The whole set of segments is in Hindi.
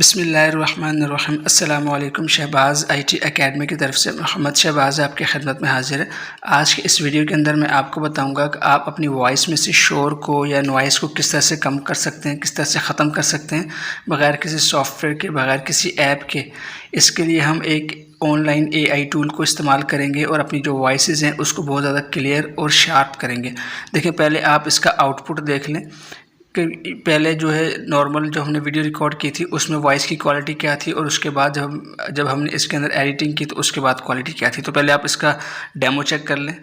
बिस्मिल्लाहिर्रहमानिर्रहीम। अस्सलाम वालेकुम। शहबाज़ आईटी एकेडमी की तरफ से मोहम्मद शहबाज़ आपकी खिदमत में हाजिर है। आज के इस वीडियो के अंदर मैं आपको बताऊंगा कि आप अपनी वॉइस में से शोर को या नॉइज़ को किस तरह से कम कर सकते हैं, किस तरह से ख़त्म कर सकते हैं बग़ैर किसी सॉफ्टवेयर के, बग़ैर किसी ऐप के। इसके लिए हम एक ऑनलाइन एआई टूल को इस्तेमाल करेंगे और अपनी जो वॉइसेस हैं उसको बहुत ज़्यादा क्लियर और शार्प करेंगे। देखिए, पहले आप इसका आउटपुट देख लें कि पहले जो है नॉर्मल जो हमने वीडियो रिकॉर्ड की थी उसमें वॉइस की क्वालिटी क्या थी, और उसके बाद जब हमने इसके अंदर एडिटिंग की तो उसके बाद क्वालिटी क्या थी। तो पहले आप इसका डेमो चेक कर लें।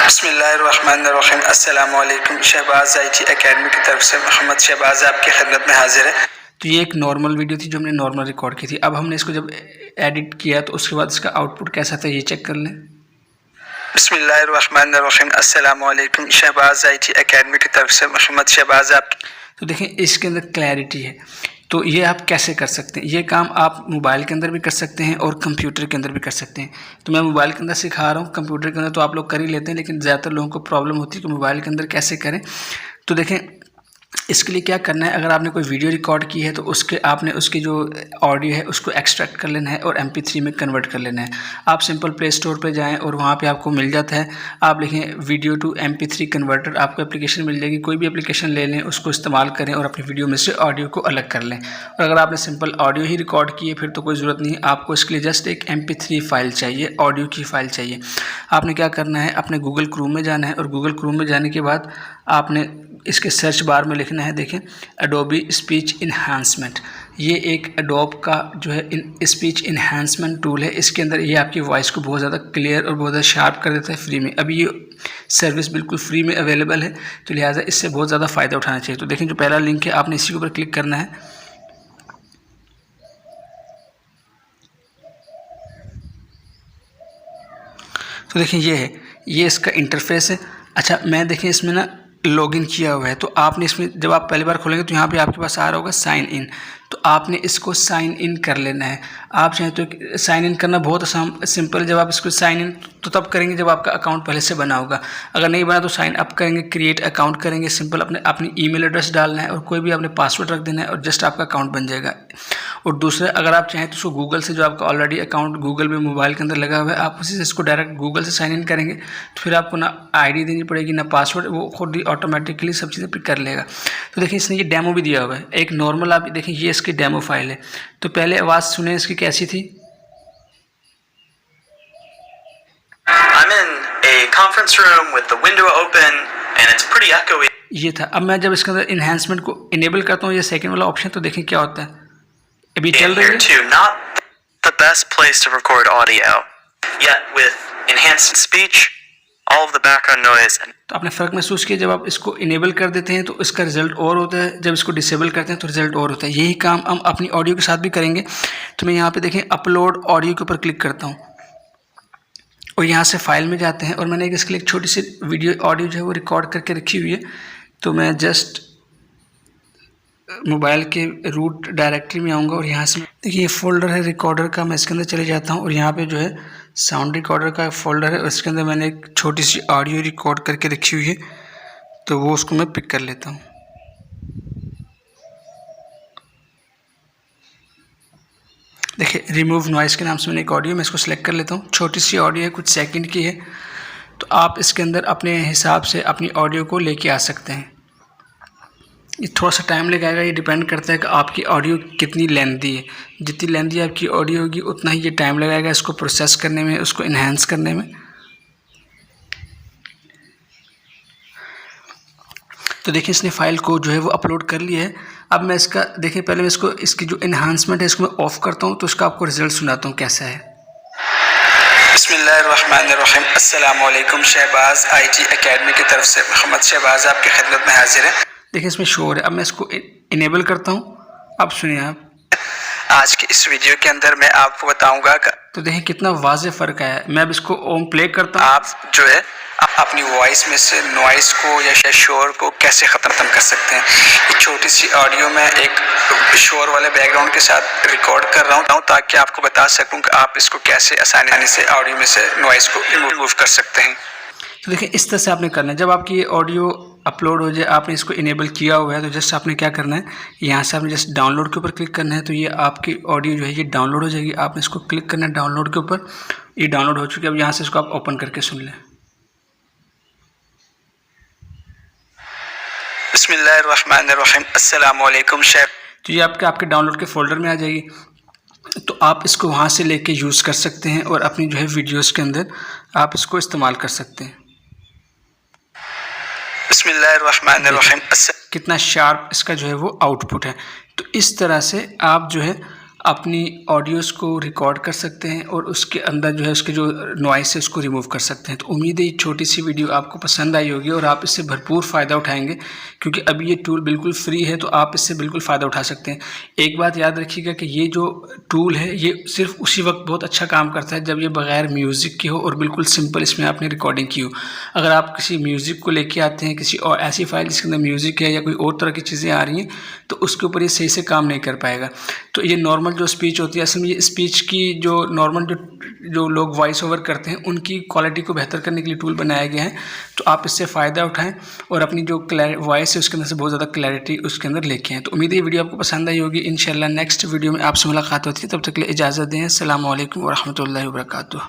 बिस्मिल्लाहिर्रहमानिर्रहीम। अस्सलाम वालेकुम। शहबाज़ आईटी एकेडमी की तरफ से मोहम्मद शहबाज़ आपकी खिदमत में हाजिर है। तो ये एक नॉर्मल वीडियो थी जो हमने नॉर्मल रिकॉर्ड की थी। अब हमने इसको जब एडिट किया तो उसके बाद इसका आउटपुट कैसा था ये चेक कर लें। बिस्मिल्लाहिर्रहमानिर्रहीम। अस्सलाम वालेकुम। शहबाज़ आईटी एकेडमी की तरफ से मोहम्मद शहबाज़ आप। तो देखें इसके अंदर क्लैरिटी है। तो ये आप कैसे कर सकते हैं? ये काम आप मोबाइल के अंदर भी कर सकते हैं और कंप्यूटर के अंदर भी कर सकते हैं। तो मैं मोबाइल के अंदर सिखा रहा हूँ, कंप्यूटर के अंदर तो आप लोग कर ही लेते हैं, लेकिन ज़्यादातर लोगों को प्रॉब्लम होती है कि मोबाइल के अंदर कैसे करें। तो देखें इसके लिए क्या करना है, अगर आपने कोई वीडियो रिकॉर्ड की है तो आपने उसकी जो ऑडियो है उसको एक्सट्रैक्ट कर लेना है और MP3 में कन्वर्ट कर लेना है। आप सिंपल प्ले स्टोर पे जाएं और वहाँ पे आपको मिल जाता है। आप लिखें वीडियो टू MP3 कन्वर्टर, आपको एप्लीकेशन मिल जाएगी। कोई भी एप्लीकेशन ले लें, उसको इस्तेमाल करें और अपनी वीडियो में से ऑडियो को अलग कर लें। और अगर आपने सिंपल ऑडियो ही रिकॉर्ड की है फिर तो कोई ज़रूरत नहीं है, आपको इसके लिए जस्ट एक MP3 फाइल चाहिए, ऑडियो की फ़ाइल चाहिए। आपने क्या करना है, अपने गूगल क्रोम में जाना है और गूगल क्रोम में जाने के बाद आपने इसके सर्च बार में लिखना है, देखें एडोबी स्पीच इन्हांसमेंट। ये एक एडोब का जो है स्पीच इन्हांसमेंट टूल है। इसके अंदर ये आपकी वॉइस को बहुत ज़्यादा क्लियर और बहुत ज़्यादा शार्प कर देता है फ्री में। अभी ये सर्विस बिल्कुल फ्री में अवेलेबल है, तो लिहाजा इससे बहुत ज़्यादा फ़ायदा उठाना चाहिए। तो देखें जो पहला लिंक है आपने इसी के ऊपर क्लिक करना है। तो देखें ये है, ये इसका इंटरफेस है। अच्छा, मैं देखें इसमें ना लॉगिन किया हुआ है, तो आपने इसमें जब आप पहली बार खोलेंगे तो यहाँ पे आपके पास आ रहा होगा साइन इन, तो आपने इसको साइन इन कर लेना है। आप चाहें तो साइन इन करना बहुत आसान सिंपल। जब आप इसको साइन इन तो तब करेंगे जब आपका अकाउंट पहले से बना होगा। अगर नहीं बना तो साइन अप करेंगे, क्रिएट अकाउंट करेंगे, सिंपल अपनी ईमेल एड्रेस डालना है और कोई भी आपने पासवर्ड रख देना है और जस्ट आपका अकाउंट बन जाएगा। और दूसरा, अगर आप चाहें तो उसको गूगल से, जो आपका ऑलरेडी अकाउंट गूगल में मोबाइल के अंदर लगा हुआ है, आप उसी से इसको डायरेक्ट गूगल से साइन इन करेंगे तो फिर आपको ना ID देनी पड़ेगी ना पासवर्ड, वो खुद ही ऑटोमेटिकली सब चीज़ें पिक कर लेगा। तो देखिए इसने ये डेमो भी दिया हुआ है एक नॉर्मल, आप देखिए ये इसकी डेमो फाइल है। तो पहले आवाज़ सुने इसकी कैसी थी। I'm in a conference room with the window open and it's pretty echoey. ये था। अब मैं जब इसके अंदर इन्हांसमेंट को इनेबल करता हूँ, ये सेकंड वाला ऑप्शन, तो देखें क्या होता है। अभी चल रही है। Too, not the best place to record audio. Yet with enhanced speech, all of the background noise and तो आपने फ़र्क महसूस किया, जब आप इसको इनेबल कर देते हैं तो इसका रिजल्ट और होता है, जब इसको डिसेबल करते हैं तो रिजल्ट और होता है। यही काम हम अपनी ऑडियो के साथ भी करेंगे। तो मैं यहाँ पे देखें अपलोड ऑडियो के ऊपर क्लिक करता हूँ और यहाँ से फाइल में जाते हैं और मैंने इसके लिए एक छोटी सी वीडियो ऑडियो जो है वो रिकॉर्ड करके रखी हुई है। तो मैं जस्ट मोबाइल के रूट डायरेक्टरी में आऊँगा और यहाँ से देखिए ये फ़ोल्डर है रिकॉर्डर का, मैं इसके अंदर चले जाता हूँ और यहाँ पे जो है साउंड रिकॉर्डर का फ़ोल्डर है और इसके अंदर मैंने एक छोटी सी ऑडियो रिकॉर्ड करके रखी हुई है, तो वो उसको मैं पिक कर लेता हूँ। देखिए रिमूव नॉइज़ के नाम से मैंने एक ऑडियो, मैं इसको सेलेक्ट कर लेता हूँ। छोटी सी ऑडियो है, कुछ सेकंड की है, तो आप इसके अंदर अपने हिसाब से अपनी ऑडियो को लेके आ सकते हैं। ये थोड़ा सा टाइम लगाएगा, ये डिपेंड करता है कि आपकी ऑडियो कितनी लेंथी है। जितनी लेंथी आपकी ऑडियो होगी उतना ही ये टाइम लगाएगा इसको प्रोसेस करने में, उसको इन्हांस करने में। तो देखिए इसने फ़ाइल को जो है वो अपलोड कर लिया है। अब मैं इसका देखिए पहले मैं इसकी जो इन्हांसमेंट है इसको मैं ऑफ़ करता हूँ, तो इसका आपको रिज़ल्ट सुनाता हूँ कैसा है। बिस्मिल्लाहिर्रहमानिर्रहीम। अस्सलाम वालेकुम। शहबाज़ आईटी एकेडमी की तरफ से मोहम्मद शहबाज़ आपकी खिदमत में हाजिर है। देखिए इसमें शोर है। अब मैं इसको इनेबल करता हूँ। अब सुनिए आप। आज की इस वीडियो के अंदर मैं आपको बताऊंगा तो देखिए कितना वाज़े फ़र्क आया है। मैं अब इसको ओम प्ले करता हूँ। आप जो है अपनी वॉइस में से नॉइज़ को या शोर को कैसे ख़त्म कर सकते हैं। एक छोटी सी ऑडियो में एक शोर वाले बैकग्राउंड के साथ रिकॉर्ड कर रहा हूँ ताकि आपको बता सकूँ कि आप इसको कैसे आसानी से ऑडियो में से नॉइज़ को रिमूव कर सकते हैं। तो देखिए इस तरह से आपने करना है। जब आपकी ये ऑडियो अपलोड हो जाए, आपने इसको इनेबल किया हुआ है तो जस्ट आपने क्या करना है, यहाँ से आपने जस्ट डाउनलोड के ऊपर क्लिक करना है। तो ये आपकी ऑडियो जो है ये डाउनलोड हो जाएगी। आपने इसको क्लिक करना है डाउनलोड के ऊपर, ये डाउनलोड हो चुकी है। अब यहाँ से इसको आप ओपन करके सुन लें। बिस्मिल्लाहिर्रहमानिर्रहीम, अस्सलामु अलैकुम शेख। तो ये आपके डाउनलोड के फोल्डर में आ जाएगी। तो आप इसको वहाँ से लेके यूज़ कर सकते हैं और अपनी जो है वीडियोस के अंदर आप इसको इस्तेमाल कर सकते हैं। बिस्मिल्लाहिर्रहमानिर्रहीम, कितना शार्प इसका जो है वो आउटपुट है। तो इस तरह से आप जो है अपनी ऑडियोज़ को रिकॉर्ड कर सकते हैं और उसके अंदर जो है उसके जो नॉइस है उसको रिमूव कर सकते हैं। तो उम्मीद है ये छोटी सी वीडियो आपको पसंद आई होगी और आप इससे भरपूर फ़ायदा उठाएंगे, क्योंकि अभी ये टूल बिल्कुल फ्री है तो आप इससे बिल्कुल फ़ायदा उठा सकते हैं। एक बात याद रखिएगा कि ये जो टूल है ये सिर्फ उसी वक्त बहुत अच्छा काम करता है जब ये बग़ैर म्यूज़िक के हो और बिल्कुल सिंपल इसमें आपने रिकॉर्डिंग की हो। अगर आप किसी म्यूज़िक को लेके आते हैं, किसी और ऐसी फाइल जिसके अंदर म्यूज़िक है या कोई और तरह की चीज़ें आ रही हैं, तो उसके ऊपर ये सही से काम नहीं कर पाएगा। तो ये नॉर्मल जो स्पीच होती है, असल में ये स्पीच की जो नॉर्मल जो लोग वॉइस ओवर करते हैं उनकी क्वालिटी को बेहतर करने के लिए टूल बनाया गया है। तो आप इससे फ़ायदा उठाएं और अपनी जो वॉइस है उसके अंदर से बहुत ज़्यादा क्लैरिटी उसके अंदर लेके आएँ। तो उम्मीद है ये वीडियो आपको पसंद आई होगी। इंशाल्लाह नेक्स्ट वीडियो में आपसे मुलाकात होती है, तब तक के लिए इजाज़त दें। अस्सलामु अलैकुम व रहमतुल्लाहि व बरकातुहू।